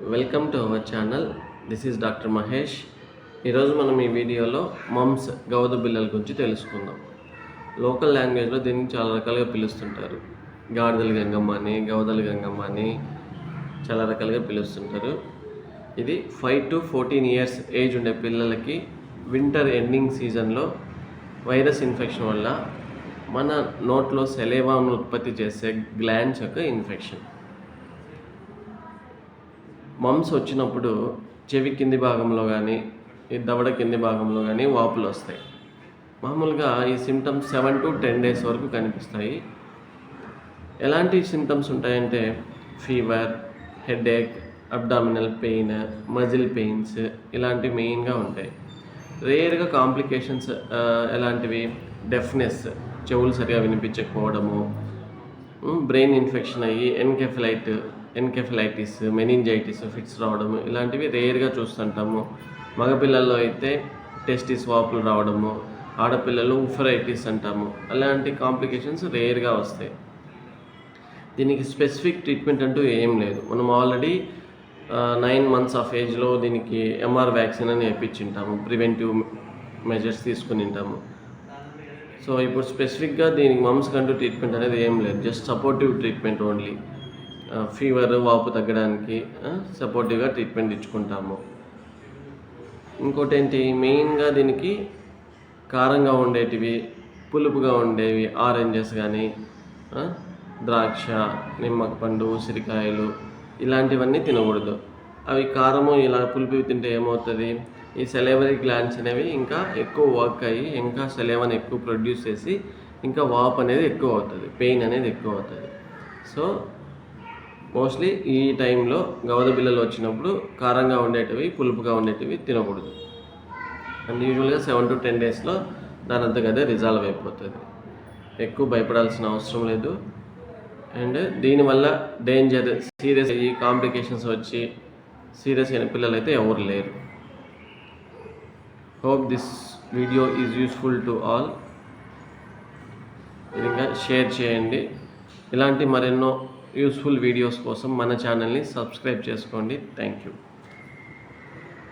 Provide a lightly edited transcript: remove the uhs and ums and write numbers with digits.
Welcome to our channel. This is doctor Mahesh. ఈరోజు మనం ఈ వీడియోలో మమ్స్ గవద బిళ్ళల గురించి తెలుసుకుందాం. లోకల్ లాంగ్వేజ్లో దీన్ని చాలా రకాలుగా పిలుస్తుంటారు. గాడిదల గంగమ్మ అని, గవదల గంగమ్మ అని చాలా రకాలుగా పిలుస్తుంటారు. ఇది 5 to 14 years ఏజ్ ఉండే పిల్లలకి వింటర్ ఎండింగ్ సీజన్లో వైరస్ ఇన్ఫెక్షన్ వల్ల మన నోట్లో సెలేవాను ఉత్పత్తి చేసే గ్లాండ్స్ యొక్క ఇన్ఫెక్షన్. మమ్స్ వచ్చినప్పుడు చెవి కింది భాగంలో కానీ ఈ దవడ కింది భాగంలో కానీ వాపులు వస్తాయి. మామూలుగా ఈ సిమ్టమ్స్ 7 to 10 days వరకు కనిపిస్తాయి. ఎలాంటి సిమ్టమ్స్ ఉంటాయంటే fever, headache, abdominal pain, muscle pains ఇలాంటివి మెయిన్గా ఉంటాయి. రేర్గా కాంప్లికేషన్స్ ఎలాంటివి డెఫ్నెస్, చెవులు సరిగా వినిపించకపోవడము, బ్రెయిన్ ఇన్ఫెక్షన్ అయ్యి ఎన్కెఫలైటిస్, మెనింజైటిస్, ఫిట్స్ రావడము ఇలాంటివి రేర్గా చూస్తుంటాము. మగపిల్లల్లో అయితే టెస్టిస్ వాపులు రావడము, ఆడపిల్లలు ఉఫరైటిస్ అంటాము. అలాంటి కాంప్లికేషన్స్ రేర్గా వస్తాయి. దీనికి స్పెసిఫిక్ ట్రీట్మెంట్ అంటూ ఏం లేదు. మనం ఆల్రెడీ 9 months ఆఫ్ ఏజ్లో దీనికి ఎంఆర్ వ్యాక్సిన్ అని వేయించుంటాము, ప్రివెంటివ్ మెజర్స్ తీసుకుని ఉంటాము. సో ఇప్పుడు స్పెసిఫిక్గా దీనికి మమ్స్ కంటూ ట్రీట్మెంట్ అనేది ఏం లేదు. Just supportive treatment only. Fever, వాపు తగ్గడానికి సపోర్టివ్గా ట్రీట్మెంట్ ఇచ్చుకుంటాము. ఇంకోటి ఏంటి, మెయిన్గా దీనికి కారంగా ఉండేటివి, పులుపుగా ఉండేవి, ఆరెంజెస్ కానీ, ద్రాక్ష, నిమ్మపండు, ఉసిరికాయలు ఇలాంటివన్నీ తినకూడదు. అవి కారము ఇలా పులుపు తింటే ఏమవుతుంది, ఈ సెలైవరీ గ్లాండ్స్ అనేవి ఇంకా ఎక్కువ వర్క్ అయ్యి ఇంకా సెలైవాని ఎక్కువ ప్రొడ్యూస్ చేసి ఇంకా వాపు అనేది ఎక్కువ అవుతుంది, పెయిన్ అనేది ఎక్కువ అవుతుంది. సో మోస్ట్లీ ఈ టైంలో గవద బిళ్ళలు వచ్చినప్పుడు కారంగా ఉండేటివి, పులుపుగా ఉండేటివి తినకూడదు. అండ్ యూజువల్గా 7 to 10 daysలో దాని అంతకదే రిజాల్వ్ అయిపోతుంది. ఎక్కువ భయపడాల్సిన అవసరం లేదు. అండ్ దీనివల్ల డేంజర్, సీరియస్ అయ్యి కాంప్లికేషన్స్ వచ్చి సీరియస్ అయిన పిల్లలు అయితే ఎవరు లేరు. Hope this video is useful to all. ఇంకా షేర్ చేయండి. ఇలాంటి మరెన్నో యూస్ఫుల్ వీడియోస్ కోసం మన ఛానల్ని సబ్స్క్రైబ్ చేసుకోండి. Thank you.